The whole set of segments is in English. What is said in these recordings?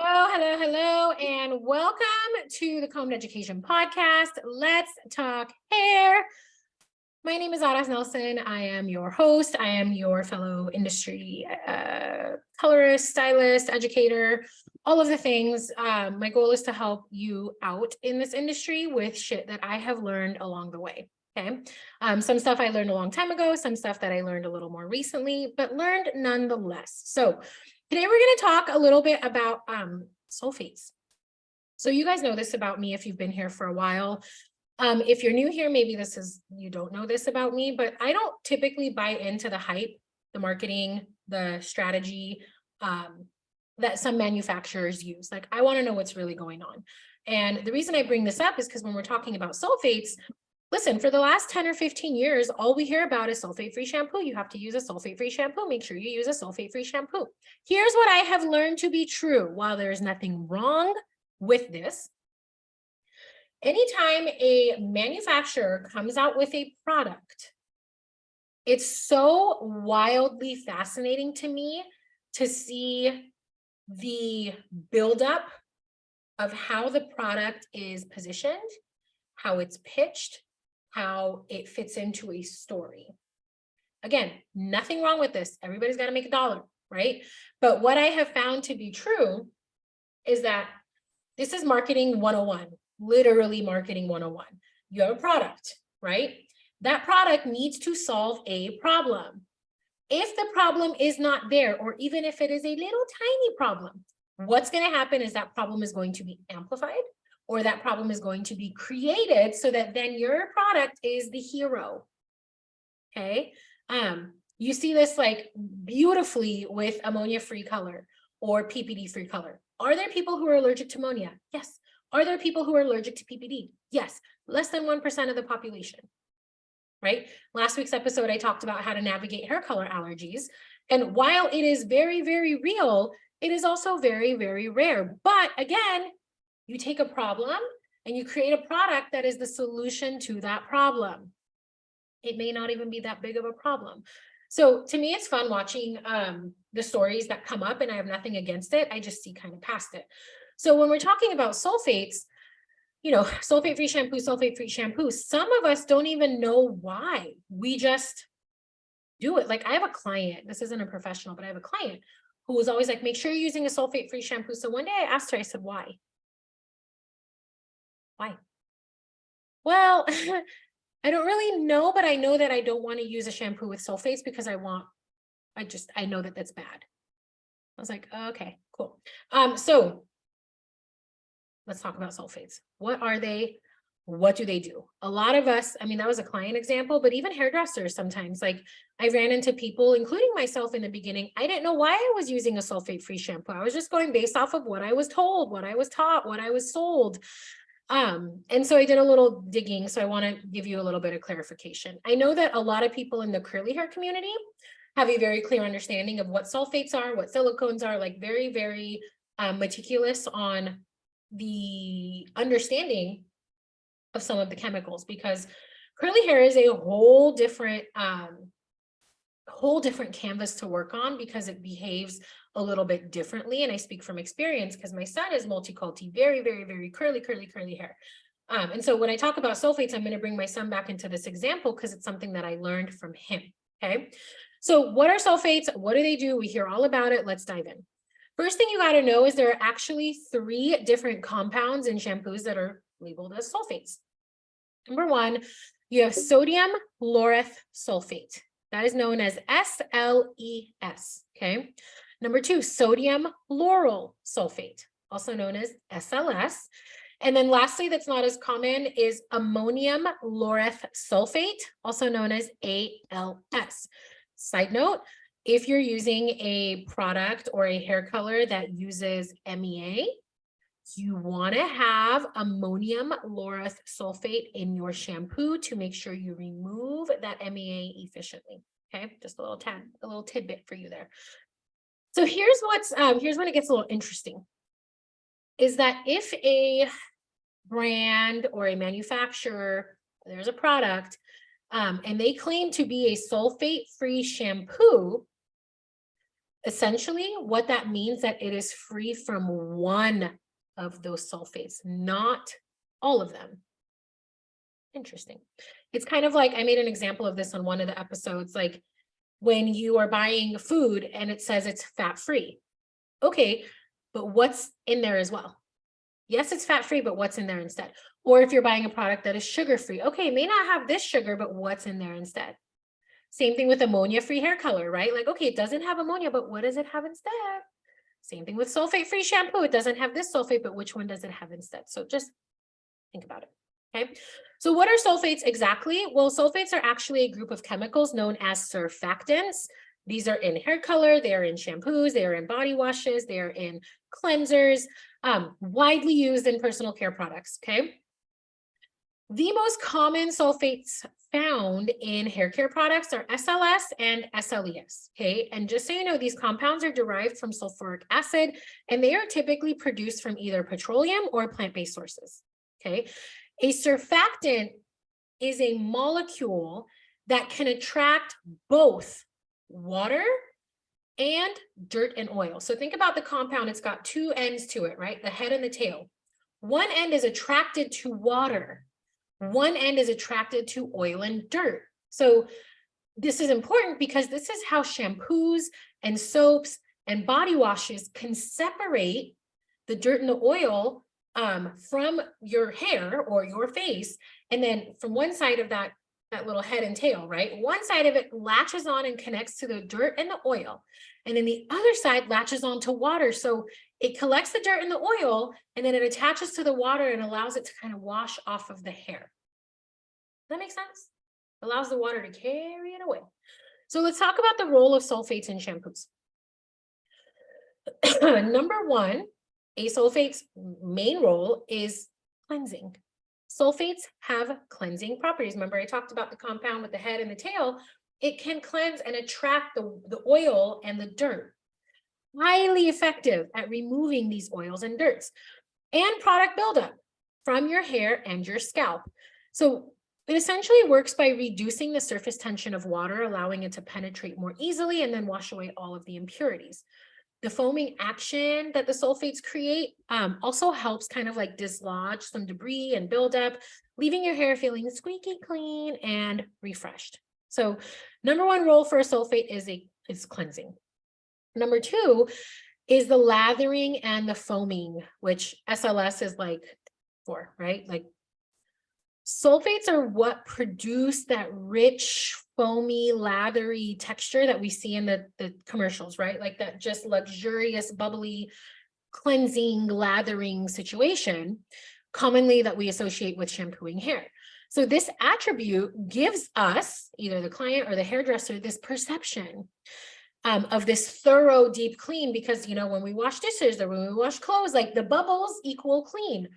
Hello, and welcome to the Combed Education Podcast. Let's talk hair. My name is Aras Nelson. I am your host. I am your fellow industry colorist, stylist, educator, all of the things. My goal is to help you out in this industry with shit that I have learned along the way. Okay. Some stuff I learned a long time ago, some stuff that I learned a little more recently, but learned nonetheless. So today we're going to talk a little bit about sulfates. So you guys know this about me if you've been here for a while. If you're new here, maybe you don't know this about me, but I don't typically buy into the hype, the marketing, the strategy that some manufacturers use. Like, I want to know what's really going on. And the reason I bring this up is because when we're talking about sulfates, listen, for the last 10 or 15 years, all we hear about is sulfate-free shampoo. You have to use a sulfate-free shampoo. Make sure you use a sulfate-free shampoo. Here's what I have learned to be true. While there is nothing wrong with this, anytime a manufacturer comes out with a product, it's so wildly fascinating to me to see the buildup of how the product is positioned, how it's pitched, how it fits into a story. Again, nothing wrong with this. Everybody's got to make a dollar, right? But what I have found to be true is that this is marketing 101, literally marketing 101. You have a product, right? That product needs to solve a problem. If the problem is not there, or even if it is a little tiny problem, what's going to happen is that problem is going to be amplified, or that problem is going to be created so that then your product is the hero. Okay. You see this like beautifully with ammonia-free color or PPD-free color. Are there people who are allergic to ammonia? Yes. Are there people who are allergic to PPD? Yes. Less than 1% of the population, right? Last week's episode, I talked about how to navigate hair color allergies. And while it is very, very real, it is also very, very rare. But again, you take a problem and you create a product that is the solution to that problem. It may not even be that big of a problem. So to me, it's fun watching the stories that come up, and I have nothing against it. I just see kind of past it. So when we're talking about sulfates, you know, sulfate-free shampoo, some of us don't even know why. We just do it. Like, I have a client, this isn't a professional, but I have a client who was always like, make sure you're using a sulfate-free shampoo. So one day I asked her, I said, why? Why? Well, I don't really know, but I know that I don't want to use a shampoo with sulfates because I know that that's bad. I was like, okay, cool. So let's talk about sulfates. What are they? What do they do? A lot of us, I mean, that was a client example, but even hairdressers sometimes, like, I ran into people, including myself in the beginning. I didn't know why I was using a sulfate-free shampoo. I was just going based off of what I was told, what I was taught, what I was sold. And so I did a little digging. So I want to give you a little bit of clarification. I know that a lot of people in the curly hair community have a very clear understanding of what sulfates are, what silicones are, like very, very meticulous on the understanding of some of the chemicals, because curly hair is a whole different canvas to work on, because it behaves a little bit differently. And I speak from experience because my son is multiculti, very, very, very curly hair. And so when I talk about sulfates, I'm going to bring my son back into this example because it's something that I learned from him. Okay. So what are sulfates? What do they do? We hear all about it. Let's dive in. First thing you got to know is there are actually 3 different compounds in shampoos that are labeled as sulfates. Number 1, you have sodium laureth sulfate. That is known as SLES. Okay. Number 2, sodium lauryl sulfate, also known as SLS. And then lastly, that's not as common, is ammonium laureth sulfate, also known as ALS. Side note, if you're using a product or a hair color that uses MEA, you want to have ammonium laureth sulfate in your shampoo to make sure you remove that MEA efficiently. Okay, just a little tidbit for you there. So here's when it gets a little interesting, is that if a brand or a manufacturer, there's a product, and they claim to be a sulfate-free shampoo, Essentially, what that means that it is free from one of those sulfates, not all of them. Interesting. It's kind of like, I made an example of this on one of the episodes, like when you are buying food and it says it's fat-free. Okay, but what's in there as well? Yes, it's fat-free, but what's in there instead? Or if you're buying a product that is sugar-free, okay, it may not have this sugar, but what's in there instead? Same thing with ammonia-free hair color, right? Like, okay, it doesn't have ammonia, but what does it have instead? Same thing with sulfate-free shampoo. It doesn't have this sulfate, but which one does it have instead? So just think about it, okay? So what are sulfates exactly? Well, sulfates are actually a group of chemicals known as surfactants. These are in hair color, they are in shampoos, they are in body washes, they are in cleansers, widely used in personal care products, okay? The most common sulfates found in hair care products are SLS and SLES, okay? And just so you know, these compounds are derived from sulfuric acid, and they are typically produced from either petroleum or plant-based sources, okay? A surfactant is a molecule that can attract both water and dirt and oil. So think about the compound, it's got two ends to it, right? The head and the tail. One end is attracted to water. One end is attracted to oil and dirt. So this is important because this is how shampoos and soaps and body washes can separate the dirt and the oil from your hair or your face. And then from one side of that little head and tail, right? One side of it latches on and connects to the dirt and the oil. And then the other side latches on to water. So it collects the dirt and the oil, and then it attaches to the water and allows it to kind of wash off of the hair. Does that make sense? Allows the water to carry it away. So let's talk about the role of sulfates in shampoos. Number one, a sulfate's main role is cleansing. Sulfates have cleansing properties. Remember, I talked about the compound with the head and the tail. It can cleanse and attract the oil and the dirt. Highly effective at removing these oils and dirts and product buildup from your hair and your scalp. So it essentially works by reducing the surface tension of water, allowing it to penetrate more easily and then wash away all of the impurities. The foaming action that the sulfates create also helps kind of like dislodge some debris and buildup, leaving your hair feeling squeaky clean and refreshed. So number one role for a sulfate is cleansing. Number two is the lathering and the foaming, which SLS is like for, right? Like sulfates are what produce that rich, foamy, lathery texture that we see in the commercials, right? Like that just luxurious, bubbly, cleansing, lathering situation, commonly that we associate with shampooing hair. So this attribute gives us, either the client or the hairdresser, this perception of this thorough, deep clean, because, you know, when we wash dishes or when we wash clothes, like the bubbles equal clean.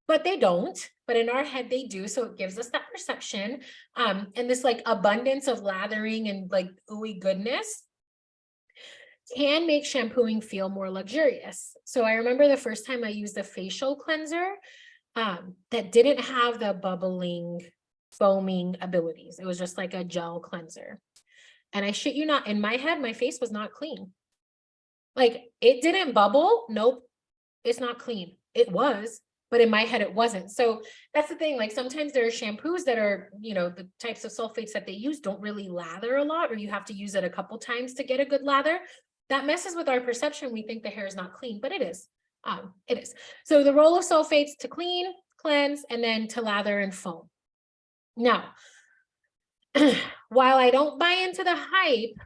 But they don't, but in our head they do. So it gives us that perception and this like abundance of lathering and like ooey goodness can make shampooing feel more luxurious. So I remember the first time I used a facial cleanser that didn't have the bubbling, foaming abilities. It was just like a gel cleanser. And I shit you not, in my head, my face was not clean. Like it didn't bubble. Nope, it's not clean. It was. But in my head, it wasn't. So that's the thing. Like sometimes there are shampoos that are, you know, the types of sulfates that they use don't really lather a lot, or you have to use it a couple times to get a good lather. That messes with our perception. We think the hair is not clean, but it is. It is. So the role of sulfates to clean, cleanse, and then to lather and foam. Now, while I don't buy into the hype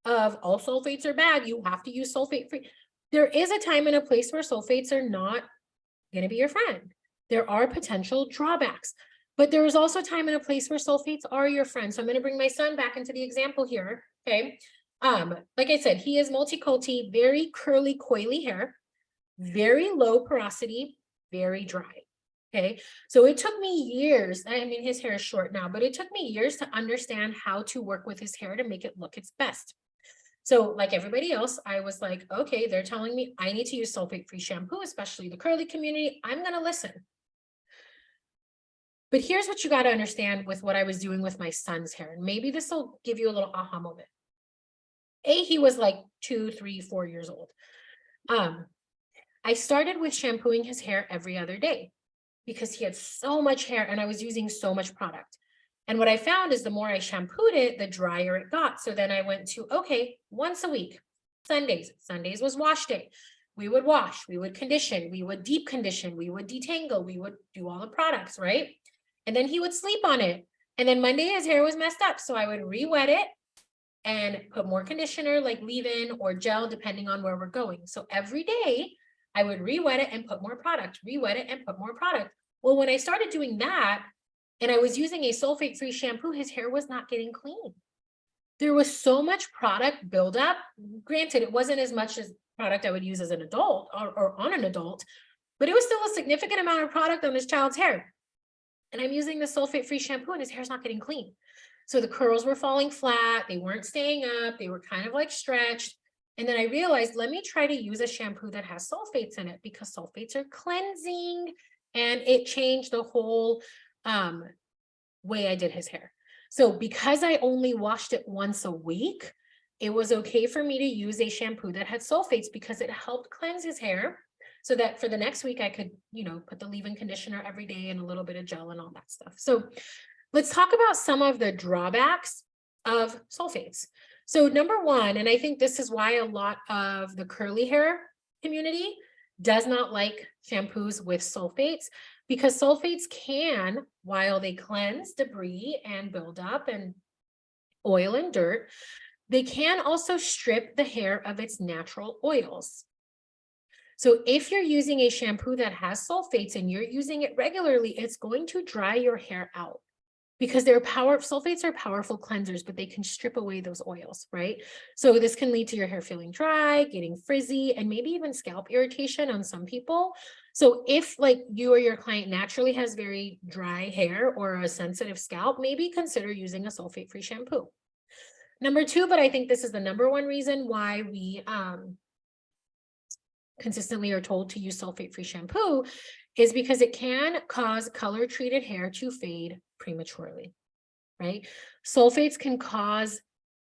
of all sulfates are bad, you have to use sulfate free, there is a time and a place where sulfates are not going to be your friend. There are potential drawbacks, but there is also time and a place where sulfates are your friend. So I'm going to bring my son back into the example here. Okay. Like I said, he is multiculti, very curly, coily hair, very low porosity, very dry. Okay. So it took me years. I mean, his hair is short now, but it took me years to understand how to work with his hair to make it look its best. So like everybody else, I was like, okay, they're telling me I need to use sulfate-free shampoo, especially the curly community. I'm going to listen. But here's what you got to understand with what I was doing with my son's hair. And maybe this will give you a little aha moment. He was like 2, 3, 4 years old. I started with shampooing his hair every other day because he had so much hair and I was using so much product. And what I found is the more I shampooed it, the drier it got. So then I went to, okay, once a week, Sundays. Sundays was wash day. We would wash, we would condition, we would deep condition, we would detangle, we would do all the products, right? And then he would sleep on it. And then Monday, his hair was messed up. So I would re-wet it and put more conditioner, like leave-in or gel, depending on where we're going. So every day I would re-wet it and put more product, re-wet it and put more product. Well, when I started doing that and I was using a sulfate-free shampoo, his hair was not getting clean. There was so much product buildup. Granted, it wasn't as much as product I would use as an adult or on an adult, but it was still a significant amount of product on this child's hair. And I'm using the sulfate-free shampoo and his hair's not getting clean. So the curls were falling flat. They weren't staying up. They were kind of like stretched. And then I realized, let me try to use a shampoo that has sulfates in it because sulfates are cleansing, and it changed the whole way I did his hair. So because I only washed it once a week, it was okay for me to use a shampoo that had sulfates because it helped cleanse his hair so that for the next week I could, put the leave-in conditioner every day and a little bit of gel and all that stuff. So let's talk about some of the drawbacks of sulfates. So number one, and I think this is why a lot of the curly hair community does not like shampoos with sulfates, because sulfates can, while they cleanse debris and build up and oil and dirt, they can also strip the hair of its natural oils. So if you're using a shampoo that has sulfates and you're using it regularly, it's going to dry your hair out because sulfates are powerful cleansers, but they can strip away those oils, right? So this can lead to your hair feeling dry, getting frizzy, and maybe even scalp irritation on some people. So if like you or your client naturally has very dry hair or a sensitive scalp, maybe consider using a sulfate-free shampoo. Number two, but I think this is the number one reason why we consistently are told to use sulfate-free shampoo is because it can cause color-treated hair to fade prematurely, right? Sulfates can cause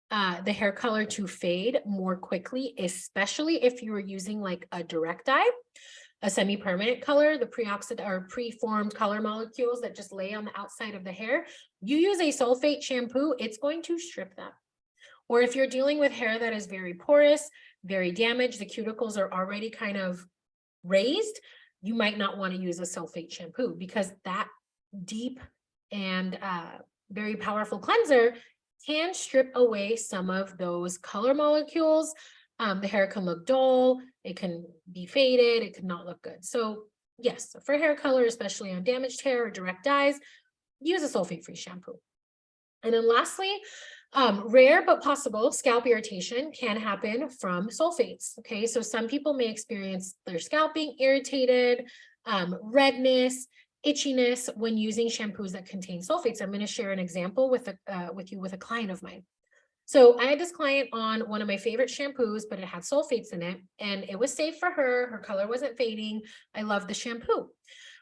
the hair color to fade more quickly, especially if you are using like a direct dye, a semi-permanent color, the preformed color molecules that just lay on the outside of the hair. You use a sulfate shampoo, it's going to strip that. Or if you're dealing with hair that is very porous, very damaged, the cuticles are already kind of raised, you might not want to use a sulfate shampoo because that deep and very powerful cleanser can strip away some of those color molecules. The hair can look dull, it can be faded, it could not look good. So yes, for hair color, especially on damaged hair or direct dyes, use a sulfate-free shampoo. And then lastly, rare but possible scalp irritation can happen from sulfates. Okay, so some people may experience their scalp being irritated, redness, itchiness when using shampoos that contain sulfates. I'm going to share an example with you with a client of mine. So I had this client on one of my favorite shampoos, but it had sulfates in it, and it was safe for her. Her color wasn't fading. I loved the shampoo.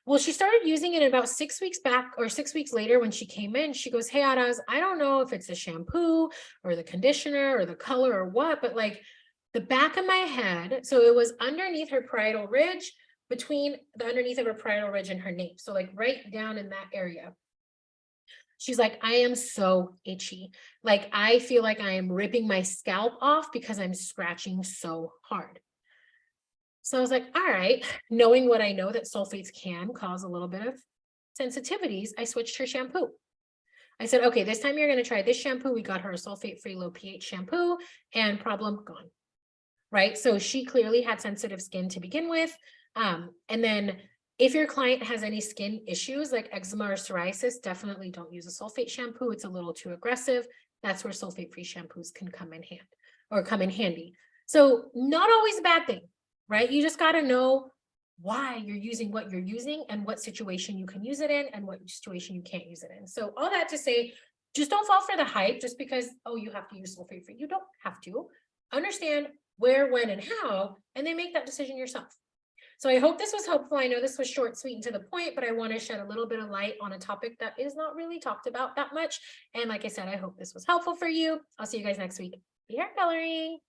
Well, she started using it about 6 weeks back or 6 weeks later when she came in. She goes, "Hey, Araz, I don't know if it's the shampoo or the conditioner or the color or what, but like the back of my head." So it was underneath her parietal ridge, between the underneath of her parietal ridge and her nape. So like right down in that area. She's like, "I am so itchy. Like I feel like I am ripping my scalp off because I'm scratching so hard." So I was like, all right, knowing what I know that sulfates can cause a little bit of sensitivities, I switched her shampoo. I said, okay, this time you're going to try this shampoo. We got her a sulfate-free low pH shampoo and problem gone, right? So she clearly had sensitive skin to begin with. And then if your client has any skin issues like eczema or psoriasis, definitely don't use a sulfate shampoo. It's a little too aggressive. That's where sulfate-free shampoos can come in handy. So not always a bad thing, right? You just got to know why you're using what you're using and what situation you can use it in and what situation you can't use it in. So all that to say, just don't fall for the hype just because, oh, you have to use sulfate free. You don't have to. Understand where, when, and how, and then make that decision yourself. So I hope this was helpful. I know this was short, sweet, and to the point, but I want to shed a little bit of light on a topic that is not really talked about that much. And like I said, I hope this was helpful for you. I'll see you guys next week. hair coloring.